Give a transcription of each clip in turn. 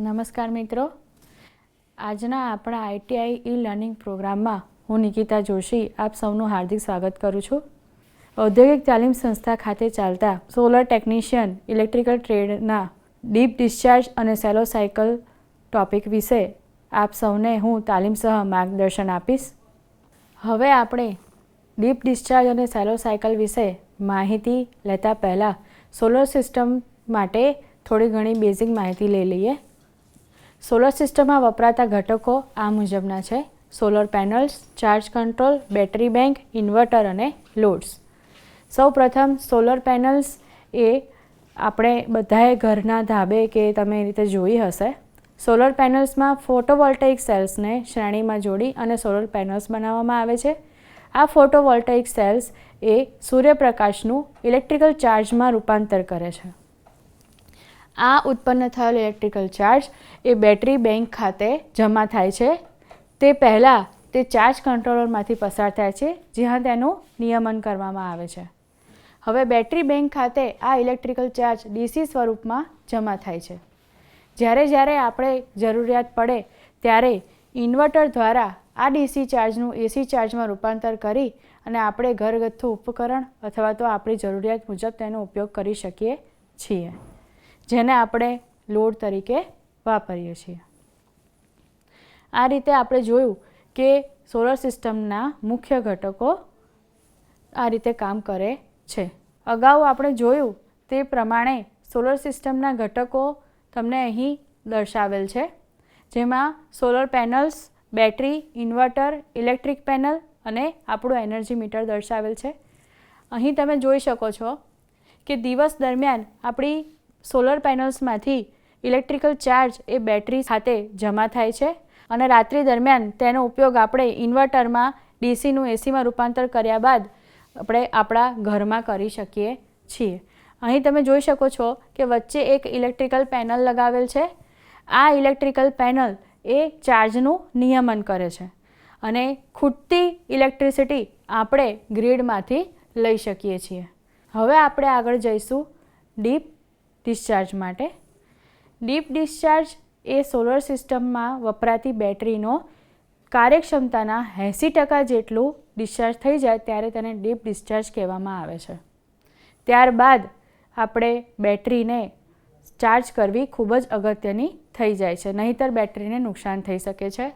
નમસ્કાર મિત્રો, આજના આપણા આઈટીઆઈ ઈ લર્નિંગ પ્રોગ્રામમાં હું નિકિતા જોશી આપ સૌનું હાર્દિક સ્વાગત કરું છું. ઔદ્યોગિક તાલીમ સંસ્થા ખાતે ચાલતા સોલર ટેકનિશિયન ઇલેક્ટ્રિકલ ટ્રેડના ડીપ ડિસ્ચાર્જ અને સેલો સાયકલ ટોપિક વિશે આપ સૌને હું તાલીમ સહ માર્ગદર્શન આપીશ. હવે આપણે ડીપ ડિસ્ચાર્જ અને સેલો સાયકલ વિશે માહિતી લેતા પહેલાં સોલર સિસ્ટમ માટે થોડી ઘણી બેઝિક માહિતી લઈ લઈએ. સોલર સિસ્ટમમાં વપરાતા ઘટકો આ મુજબના છે: solar panels, charge control, battery bank, inverter અને લોડ્સ. સૌપ્રથમ સોલર પેનલ્સ એ આપણે બધાએ ઘરના ધાબે કે તમે એ રીતે જોઈ હશે. સોલર પેનલ્સમાં ફોટોવોલ્ટેઇક સેલ્સને શ્રેણીમાં જોડી અને સોલર પેનલ્સ બનાવવામાં આવે છે. આ ફોટોવોલ્ટેઇક સેલ્સ એ સૂર્યપ્રકાશનું ઇલેક્ટ્રિકલ ચાર્જમાં રૂપાંતર કરે છે. આ ઉત્પન્ન થયેલ ઇલેક્ટ્રિકલ ચાર્જ એ બેટરી બેંક ખાતે જમા થાય છે. તે પહેલાં તે ચાર્જ કંટ્રોલરમાંથી પસાર થાય છે, જ્યાં તેનું નિયમન કરવામાં આવે છે. હવે બેટરી બેંક ખાતે આ ઇલેક્ટ્રિકલ ચાર્જ ડીસી સ્વરૂપમાં જમા થાય છે. જ્યારે આપણે જરૂરિયાત પડે ત્યારે ઇન્વર્ટર દ્વારા આ ડીસી ચાર્જનું એસી ચાર્જમાં રૂપાંતર કરી અને આપણે ઘરગથ્થુ ઉપકરણ અથવા તો આપણી જરૂરિયાત મુજબ તેનો ઉપયોગ કરી શકીએ છીએ, જેને આપણે લોડ તરીકે વાપરીએ છીએ. આ રીતે આપણે જોયું કે સોલર સિસ્ટમના મુખ્ય ઘટકો આ રીતે કામ કરે છે. અગાઉ આપણે જોયું તે પ્રમાણે સોલર સિસ્ટમના ઘટકો તમને અહીં દર્શાવેલ છે, જેમાં solar panels, battery, inverter, electric panel અને આપણું એનર્જી મીટર દર્શાવેલ છે. અહીં તમે જોઈ શકો છો કે દિવસ દરમિયાન આપણી સોલર પેનલ્સમાંથી ઇલેક્ટ્રિકલ ચાર્જ એ બેટરી ખાતે જમા થાય છે અને રાત્રિ દરમિયાન તેનો ઉપયોગ આપણે ઇન્વર્ટરમાં ડીસીનું એસીમાં રૂપાંતર કર્યા બાદ આપણે આપણા ઘરમાં કરી શકીએ છીએ. અહીં તમે જોઈ શકો છો કે વચ્ચે એક ઇલેક્ટ્રિકલ પેનલ લગાવેલ છે. આ ઇલેક્ટ્રિકલ પેનલ એ ચાર્જનું નિયમન કરે છે અને ખૂટતી ઇલેક્ટ્રિસિટી આપણે ગ્રીડમાંથી લઈ શકીએ છીએ. હવે આપણે આગળ જઈશું ડીપ ડિસ્ચાર્જ માટે. ડીપ ડિસ્ચાર્જ એ સોલર સિસ્ટમમાં વપરાતી બેટરીનો કાર્યક્ષમતાના 80% જેટલું ડિસ્ચાર્જ થઈ જાય ત્યારે તેને ડીપ ડિસ્ચાર્જ કહેવામાં આવે છે. ત્યારબાદ આપણે બેટરીને ચાર્જ કરવી ખૂબ જ અગત્યની થઈ જાય છે, નહીંતર બેટરીને નુકસાન થઈ શકે છે.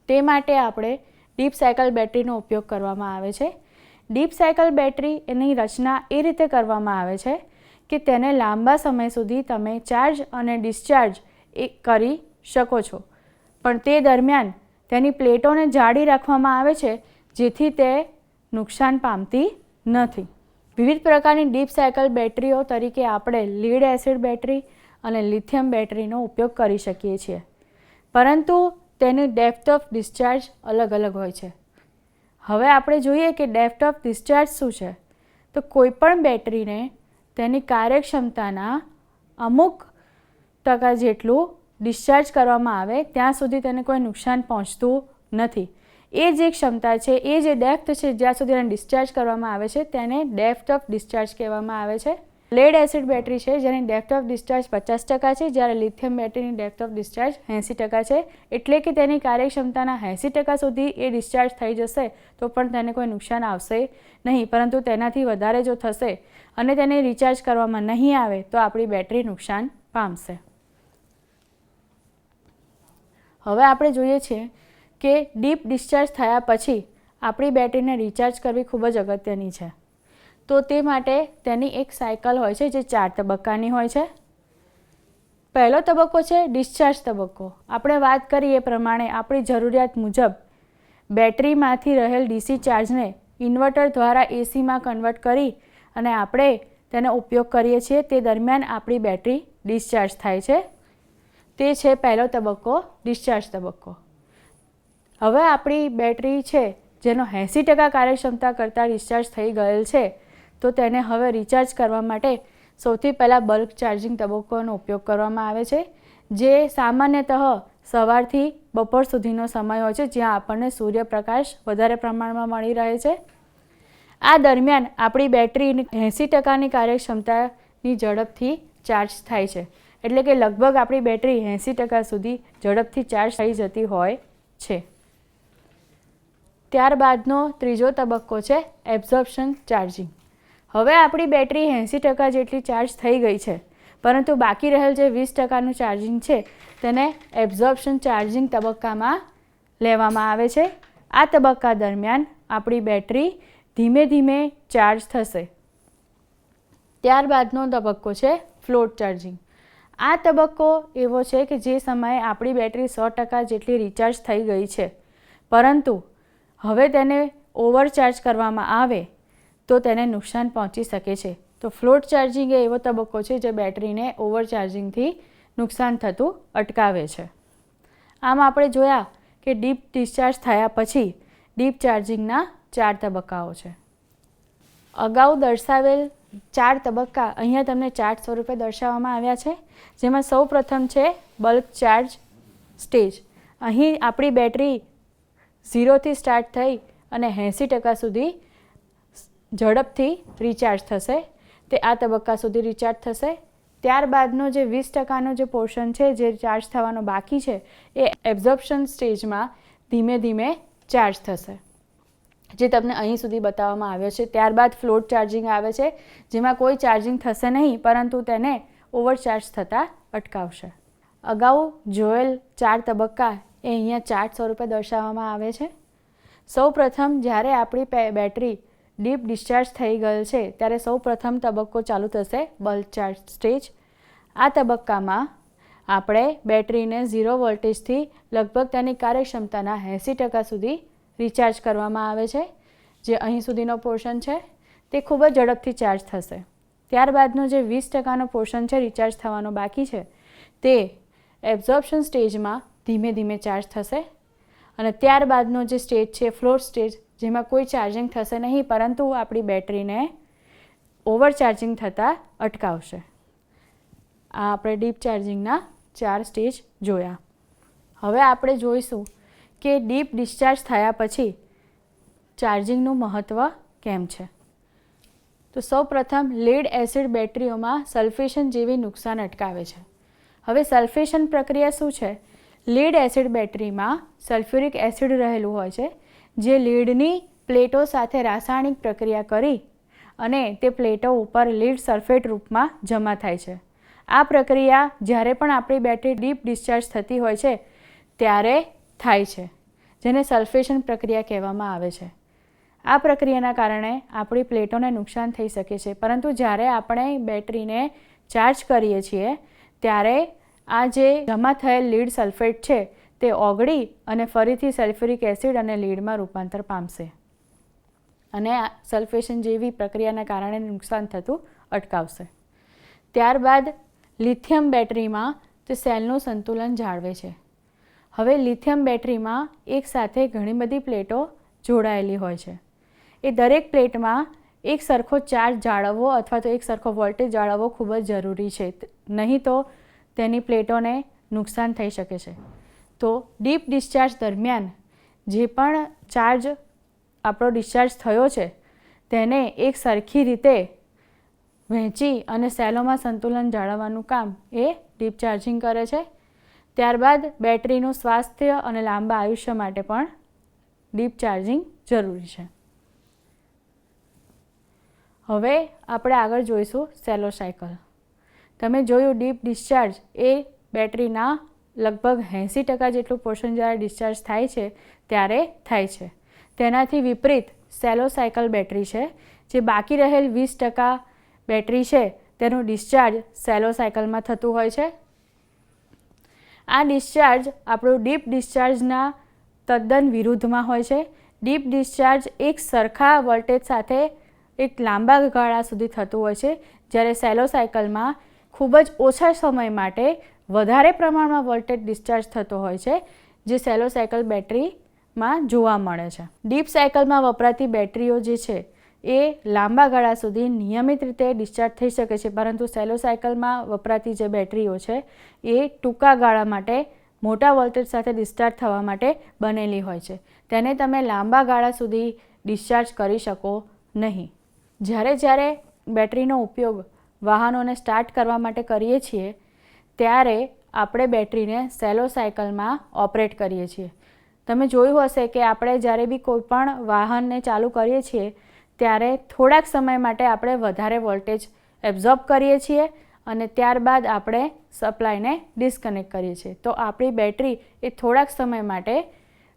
તે માટે આપણે ડીપ સાયકલ બેટરીનો ઉપયોગ કરવામાં આવે છે. ડીપ સાયકલ બેટરી એની રચના એ રીતે કરવામાં આવે છે કે તેને લાંબા સમય સુધી તમે ચાર્જ અને ડિસ્ચાર્જ કરી શકો છો, પણ તે દરમિયાન તેની પ્લેટોને જાડી રાખવામાં આવે છે, જેથી તે નુકસાન પામતી નથી. વિવિધ પ્રકારની ડીપ સાયકલ બેટરીઓ તરીકે આપણે લીડ એસિડ બેટરી અને લિથિયમ બેટરીનો ઉપયોગ કરી શકીએ છીએ, પરંતુ તેની ડેપ્થ ઓફ ડિસ્ચાર્જ અલગ અલગ હોય છે. હવે આપણે જોઈએ કે ડેપ્થ ઓફ ડિસ્ચાર્જ શું છે. તો કોઈપણ બેટરીને તેની કાર્યક્ષમતાના અમુક ટકા જેટલું ડિસ્ચાર્જ કરવામાં આવે ત્યાં સુધી તેને કોઈ નુકસાન પહોંચતું નથી. એ જે ક્ષમતા છે, એ જે ડેપ્થ છે, જ્યાં સુધી તેને ડિસ્ચાર્જ કરવામાં આવે છે તેને ડેપ્થ ઓફ ડિસ્ચાર્જ કહેવામાં આવે છે. લેડ એસિડ બેટરી છે જેની ડેપ્થ ઓફ ડિસ્ચાર્જ 50% છે, જ્યારે લિથિયમ બેટરીની ડેપ્થ ઓફ ડિસ્ચાર્જ 80% છે. એટલે કે તેની કાર્યક્ષમતાના 80% સુધી એ ડિસ્ચાર્જ થઈ જશે તો પણ તેને કોઈ નુકસાન આવશે નહીં, પરંતુ તેનાથી વધારે જો થશે અને તેને રિચાર્જ કરવામાં નહીં આવે તો આપણી બેટરી નુકસાન પામશે. હવે આપણે જોઈએ છીએ કે ડીપ ડિસ્ચાર્જ થયા પછી આપણી બેટરીને રિચાર્જ કરવી ખૂબ જ અગત્યની છે. તો તે માટે તેની એક સાયકલ હોય છે જે 4 તબક્કાની હોય છે. પહેલો તબક્કો છે ડિસ્ચાર્જ તબક્કો. આપણે વાત કરી એ પ્રમાણે આપણી જરૂરિયાત મુજબ બેટરીમાંથી રહેલ ડીસી ચાર્જને ઇન્વર્ટર દ્વારા એસીમાં કન્વર્ટ કરી અને આપણે તેનો ઉપયોગ કરીએ છીએ. તે દરમિયાન આપણી બેટરી ડિસ્ચાર્જ થાય છે. તે છે પહેલો તબક્કો, ડિસ્ચાર્જ તબક્કો. હવે આપણી બેટરી છે જેનો 80% કાર્યક્ષમતા કરતાં ડિસ્ચાર્જ થઈ ગયેલ છે, તો તેને હવે રિચાર્જ કરવા માટે સૌથી પહેલાં બલ્ક ચાર્જિંગ તબક્કોનો ઉપયોગ કરવામાં આવે છે, જે સામાન્યતઃ સવારથી બપોર સુધીનો સમય હોય છે, જ્યાં આપણને સૂર્યપ્રકાશ વધારે પ્રમાણમાં મળી રહે છે. આ દરમિયાન આપણી બેટરીની 80%ની કાર્યક્ષમતાની ઝડપથી ચાર્જ થાય છે. એટલે કે લગભગ આપણી બેટરી 80% સુધી ઝડપથી ચાર્જ થઈ જતી હોય છે. ત્યારબાદનો ત્રીજો તબક્કો છે એબ્ઝોર્પ્શન ચાર્જિંગ. હવે આપણી બેટરી 80% જેટલી ચાર્જ થઈ ગઈ છે, પરંતુ બાકી રહેલ જે 20%નું ચાર્જિંગ છે તેને એબ્ઝોર્પ્શન ચાર્જિંગ તબક્કામાં લેવામાં આવે છે. આ તબક્કા દરમિયાન આપણી બેટરી ધીમે ધીમે ચાર્જ થશે. ત્યારબાદનો તબક્કો છે ફ્લોટ ચાર્જિંગ. આ તબક્કો એવો છે કે જે સમયે આપણી બેટરી 100% જેટલી રિચાર્જ થઈ ગઈ છે, પરંતુ હવે તેને ઓવરચાર્જ કરવામાં આવે તો તેને નુકસાન પહોંચી શકે છે. તો ફ્લોટ ચાર્જિંગ એ એવો તબક્કો છે જે બેટરીને ઓવરચાર્જિંગથી નુકસાન થતું અટકાવે છે. આમ આપણે જોયા કે ડીપ ડિસ્ચાર્જ થયા પછી ડીપ ચાર્જિંગના 4 તબક્કાઓ છે. અગાઉ દર્શાવેલ 4 તબક્કા અહીંયા તમને ચાર્ટ સ્વરૂપે દર્શાવવામાં આવ્યા છે, જેમાં સૌ પ્રથમ છે બલ્ક ચાર્જ સ્ટેજ. અહીં આપણી બેટરી 0થી સ્ટાર્ટ થઈ અને 80% સુધી ઝડપથી રિચાર્જ થશે. તે આ તબક્કા સુધી રિચાર્જ થશે. ત્યારબાદનો જે 20%નો જે પોર્શન છે જે ચાર્જ થવાનો બાકી છે એ એબ્ઝોર્પ્શન સ્ટેજમાં ધીમે ધીમે ચાર્જ થશે, જે તમને અહીં સુધી બતાવવામાં આવ્યો છે. ત્યારબાદ ફ્લોટ ચાર્જિંગ આવે છે, જેમાં કોઈ ચાર્જિંગ થશે નહીં, પરંતુ તેને ઓવરચાર્જ થતાં અટકાવશે. અગાઉ જોયેલ 4 તબક્કા એ અહીંયા ચાર્ટ સ્વરૂપે દર્શાવવામાં આવે છે. સૌ પ્રથમ જ્યારે આપણી બેટરી ડીપ ડિસ્ચાર્જ થઈ ગયેલ છે ત્યારે સૌ પ્રથમ તબક્કો ચાલુ થશે બલ્ક ચાર્જ સ્ટેજ. આ તબક્કામાં આપણે બેટરીને 0 વોલ્ટેજથી લગભગ તેની કાર્યક્ષમતાના 80% સુધી રિચાર્જ કરવામાં આવે છે. જે અહીં સુધીનો પોર્શન છે તે ખૂબ જ ઝડપથી ચાર્જ થશે. ત્યારબાદનો જે 20%નો પોર્શન છે રિચાર્જ થવાનો બાકી છે તે એબ્ઝોર્પ્શન સ્ટેજમાં ધીમે ધીમે ચાર્જ થશે. અને ત્યારબાદનો જે સ્ટેજ છે ફ્લોટ સ્ટેજ, જેમાં કોઈ ચાર્જિંગ થશે નહીં, પરંતુ આપણી બેટરીને ઓવરચાર્જિંગ થતાં અટકાવશે. આ આપણે ડીપ ચાર્જિંગના 4 સ્ટેજ જોયા. હવે આપણે જોઈશું કે ડીપ ડિસ્ચાર્જ થયા પછી ચાર્જિંગનું મહત્ત્વ કેમ છે. તો સૌ પ્રથમ લીડ એસિડ બેટરીઓમાં સલ્ફેશન જેવી નુકસાન અટકાવે છે. હવે સલ્ફેશન પ્રક્રિયા શું છે? લીડ એસિડ બેટરીમાં સલ્ફ્યુરિક એસિડ રહેલું હોય છે, જે લીડની પ્લેટો સાથે રાસાયણિક પ્રક્રિયા કરી અને તે પ્લેટો ઉપર લીડ સલ્ફેટ રૂપમાં જમા થાય છે. આ પ્રક્રિયા જ્યારે પણ આપણી બેટરી ડીપ ડિસ્ચાર્જ થતી હોય છે ત્યારે થાય છે, જેને સલ્ફેશન પ્રક્રિયા કહેવામાં આવે છે. આ પ્રક્રિયાના કારણે આપણી પ્લેટોને નુકસાન થઈ શકે છે, પરંતુ જ્યારે આપણે બેટરીને ચાર્જ કરીએ છીએ ત્યારે આ જે જમા થયેલ લીડ સલ્ફેટ છે તે ઓગળી અને ફરીથી સલ્ફ્યુરિક એસિડ અને લીડમાં રૂપાંતર પામશે અને સલ્ફેશન જેવી પ્રક્રિયાના કારણે નુકસાન થતું અટકાવશે. ત્યારબાદ લિથિયમ બેટરીમાં તે સેલનું સંતુલન જાળવે છે. હવે લિથિયમ બેટરીમાં એકસાથે ઘણી બધી પ્લેટો જોડાયેલી હોય છે. એ દરેક પ્લેટમાં એક સરખો ચાર્જ જાળવવો અથવા તો એક સરખો વોલ્ટેજ જાળવવો ખૂબ જ જરૂરી છે, નહીં તો તેની પ્લેટોને નુકસાન થઈ શકે છે. તો ડીપ ડિસ્ચાર્જ દરમિયાન જે પણ ચાર્જ આપણો ડિસ્ચાર્જ થયો છે તેને એક સરખી રીતે વહેંચી અને સેલોમાં સંતુલન જાળવવાનું કામ એ ડીપ ચાર્જિંગ કરે છે. ત્યારબાદ બેટરીનું સ્વાસ્થ્ય અને લાંબા આયુષ્ય માટે પણ ડીપ ચાર્જિંગ જરૂરી છે. હવે આપણે આગળ જોઈશું સેલો સાયકલ. તમે જોયું ડીપ ડિસ્ચાર્જ એ બેટરીના લગભગ 80% જેટલું પોર્શન જ્યારે ડિસ્ચાર્જ થાય છે ત્યારે થાય છે. તેનાથી વિપરીત સેલો સાયકલ બેટરી છે, જે બાકી રહેલ 20% બેટરી છે તેનું ડિસ્ચાર્જ સેલો સાયકલમાં થતું હોય છે. આ ડિસ્ચાર્જ આપણું ડીપ ડિસ્ચાર્જના તદ્દન વિરુદ્ધમાં હોય છે. ડીપ ડિસ્ચાર્જ એક સરખા વોલ્ટેજ સાથે એક લાંબા ગાળા સુધી થતું હોય છે, જ્યારે સેલો સાયકલમાં ખૂબ જ ઓછા સમય માટે વધારે પ્રમાણમાં વોલ્ટેજ ડિસ્ચાર્જ થતો હોય છે, જે સેલો સાયકલ બેટરીમાં જોવા મળે છે. ડીપ સાયકલમાં વપરાતી બેટરીઓ જે છે એ લાંબા ગાળા સુધી નિયમિત રીતે ડિસ્ચાર્જ થઈ શકે છે, પરંતુ સેલો સાયકલમાં વપરાતી જે બેટરીઓ છે એ ટૂંકા ગાળા માટે મોટા વોલ્ટેજ સાથે ડિસ્ચાર્જ થવા માટે બનેલી હોય છે. તેને તમે લાંબા ગાળા સુધી ડિસ્ચાર્જ કરી શકો નહીં. જ્યારે બેટરીનો ઉપયોગ વાહનોને સ્ટાર્ટ કરવા માટે કરીએ છીએ ત્યારે આપણે બેટરીને સેલો સાયકલમાં ઓપરેટ કરીએ છીએ. તમે જોયું હશે કે આપણે જ્યારે બી કોઈ પણ વાહનને ચાલુ કરીએ છીએ ત્યારે થોડાક સમય માટે આપણે વધારે વોલ્ટેજ એબ્ઝોર્બ કરીએ છીએ અને ત્યારબાદ આપણે સપ્લાયને ડિસ્કનેક્ટ કરીએ છીએ. તો આપણી બેટરી એ થોડાક સમય માટે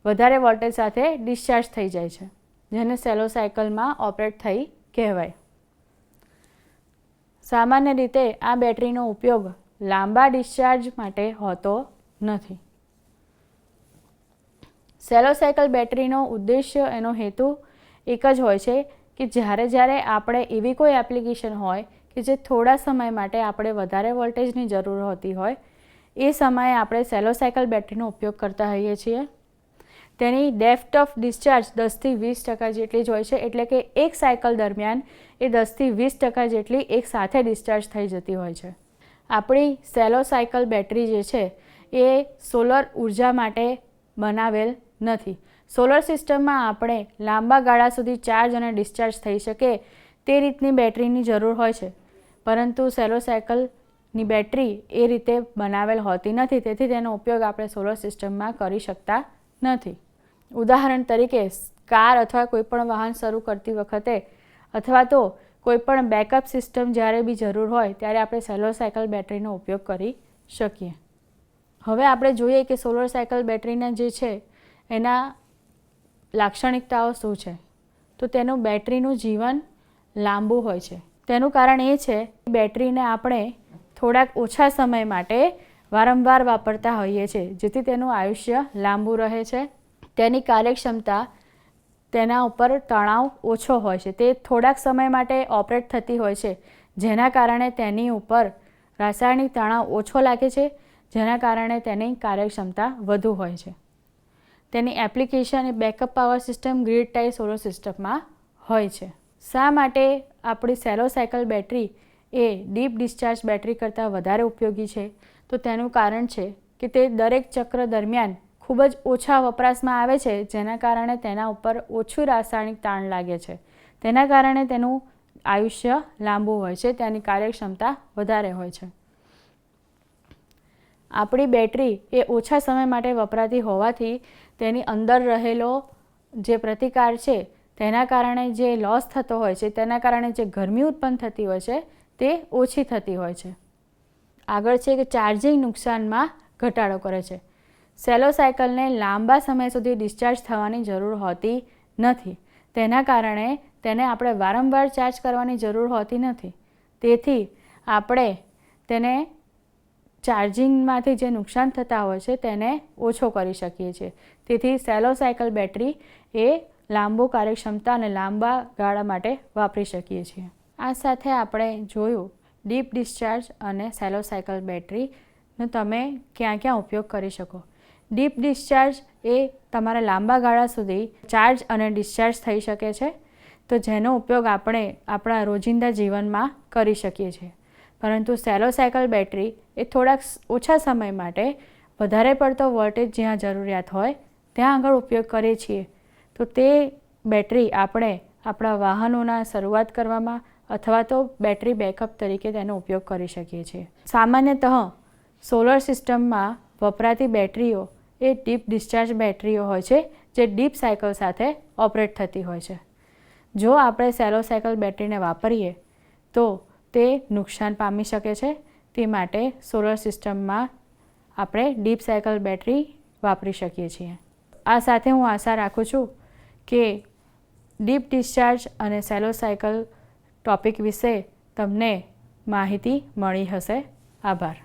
વધારે વોલ્ટેજ સાથે ડિસ્ચાર્જ થઈ જાય છે, જેને સેલો સાયકલમાં ઓપરેટ થઈ કહેવાય. સામાન્ય રીતે આ બેટરીનો ઉપયોગ લાંબા ડિસ્ચાર્જ માટે હોતો નથી. સેલો સાયકલ બેટરીનો ઉદ્દેશ્ય, એનો હેતુ એક જ હોય છે કે જ્યારે આપણે એવી કોઈ એપ્લિકેશન હોય કે જે થોડા સમય માટે આપણે વધારે વોલ્ટેજની જરૂર હોતી હોય, એ સમયે આપણે સેલો સાયકલ બેટરીનો ઉપયોગ કરતા હોઈએ છીએ. તેની ડેપ્થ ઓફ ડિસ્ચાર્જ 10થી 20% જેટલી જ હોય છે, એટલે કે એક સાયકલ દરમિયાન એ 10થી 20% જેટલી એક સાથે ડિસ્ચાર્જ થઈ જતી હોય છે. આપણી સેલો સાયકલ બેટરી જે છે એ સોલર ઉર્જા માટે બનાવેલ નથી. સોલર સિસ્ટમમાં આપણે લાંબા ગાળા સુધી ચાર્જ અને ડિસ્ચાર્જ થઈ શકે તે રીતની બેટરીની જરૂર હોય છે, પરંતુ સેલો સાયકલની બેટરી એ રીતે બનાવેલ હોતી નથી, તેથી તેનો ઉપયોગ આપણે સોલર સિસ્ટમમાં કરી શકતા નથી. ઉદાહરણ તરીકે કાર અથવા કોઈ પણ વાહન શરૂ કરતી વખતે અથવા તો કોઈ પણ બેકઅપ સિસ્ટમ જ્યારે બી જરૂર હોય ત્યારે આપણે સેલો સાયકલ બેટરીનો ઉપયોગ કરી શકીએ. હવે આપણે જોઈએ કે સોલર સાયકલ બેટરીના જે છે એના લાક્ષણિકતાઓ શું છે. તો તેનું બેટરીનું જીવન લાંબુ હોય છે. તેનું કારણ એ છે કે બેટરીને આપણે થોડાક ઓછા સમય માટે વારંવાર વાપરતા હોઈએ છીએ, જેથી તેનું આયુષ્ય લાંબુ રહે છે. તેની કાર્યક્ષમતા, તેના ઉપર તણાવ ઓછો હોય છે. તે થોડાક સમય માટે ઓપરેટ થતી હોય છે, જેના કારણે તેની ઉપર રાસાયણિક તણાવ ઓછો લાગે છે, જેના કારણે તેની કાર્યક્ષમતા વધુ હોય છે. તેની એપ્લિકેશન એ backup power system, grid tie solar સિસ્ટમમાં હોય છે. શા માટે આપણી સેલો સાયકલ બેટરી એ ડીપ ડિસ્ચાર્જ બેટરી કરતાં વધારે ઉપયોગી છે? તો તેનું કારણ છે કે તે દરેક ચક્ર દરમિયાન ખૂબ જ ઓછા વપરાશમાં આવે છે, જેના કારણે તેના ઉપર ઓછું રાસાયણિક તાણ લાગે છે. તેના કારણે તેનું આયુષ્ય લાંબુ હોય છે, તેની કાર્યક્ષમતા વધારે હોય છે. આપણી બેટરી એ ઓછા સમય માટે વપરાતી હોવાથી તેની અંદર રહેલો જે પ્રતિકાર છે તેના કારણે જે લોસ થતો હોય છે, તેના કારણે જે ગરમી ઉત્પન્ન થતી હોય છે તે ઓછી થતી હોય છે. આગળ છે કે ચાર્જિંગ નુકસાનમાં ઘટાડો કરે છે. સેલો સાયકલને લાંબા સમય સુધી ડિસ્ચાર્જ થવાની જરૂર હોતી નથી. તેના કારણે તેને આપણે વારંવાર ચાર્જ કરવાની જરૂર હોતી નથી. તેથી આપણે તેને ચાર્જિંગમાંથી જે નુકસાન થતા હોય છે તેને ઓછો કરી શકીએ છીએ. તેથી સેલો સાયકલ બેટરી એ લાંબુ કાર્યક્ષમતા અને લાંબા ગાળા માટે વાપરી શકીએ છીએ. આ સાથે આપણે જોયું ડીપ ડિસ્ચાર્જ અને સેલો સાયકલ બેટરીનો તમે ક્યાં ક્યાં ઉપયોગ કરી શકો. ડીપ ડિસ્ચાર્જ એ તમારા લાંબા ગાળા સુધી ચાર્જ અને ડિસ્ચાર્જ થઈ શકે છે, તો જેનો ઉપયોગ આપણે આપણા રોજિંદા જીવનમાં કરી શકીએ છીએ. પરંતુ સેલો સાયકલ બેટરી એ થોડાક ઓછા સમય માટે વધારે પડતો વોલ્ટેજ જ્યાં જરૂરિયાત હોય ત્યાં આગળ ઉપયોગ કરીએ છીએ, તો તે બેટરી આપણે આપણા વાહનોના શરૂઆત કરવામાં અથવા તો બેટરી બેકઅપ તરીકે તેનો ઉપયોગ કરી શકીએ છીએ. સામાન્યતઃ સોલર સિસ્ટમમાં વપરાતી બેટરીઓ એ ડીપ ડિસ્ચાર્જ બેટરીઓ હોય છે, જે ડીપ સાયકલ સાથે ઓપરેટ થતી હોય છે. જો આપણે સેલો સાયકલ બેટરીને વાપરીએ તો તે નુકસાન પામી શકે છે. તે માટે સોલર સિસ્ટમમાં આપણે ડીપ સાયકલ બેટરી વાપરી શકીએ છીએ. આ સાથે હું આશા રાખું છું કે ડીપ ડિસ્ચાર્જ અને સેલો સાયકલ ટોપિક વિશે તમને માહિતી મળી હશે. આભાર.